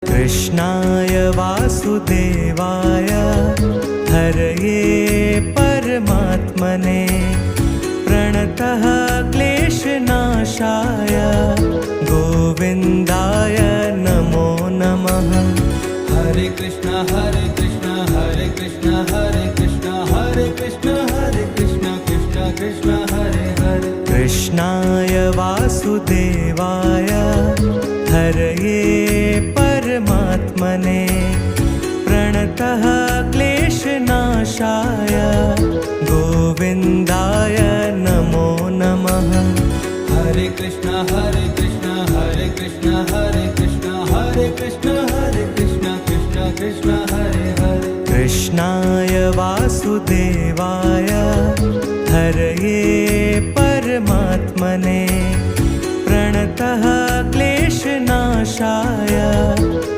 कृष्णाय वासुदेवाय हरये परमात्मने प्रणतः क्लेशनाशाय गोविन्दाय नमो नमः। हरे कृष्ण हरे कृष्ण हरे कृष्ण हरे कृष्ण हरे कृष्ण हरे कृष्ण कृष्ण कृष्ण हरे हरे। कृष्णाय वासुदेवाय हरये परमात्मने प्रणतः क्लेशनाशाय गोविन्दाय नमो नमः। हरे कृष्ण हरे कृष्ण हरे कृष्ण हरे कृष्ण हरे कृष्ण हरे कृष्ण कृष्ण कृष्ण हरे हरे। कृष्णाय वासुदेवाय हरये परमात्मने प्रणतः क्लेशनाशाय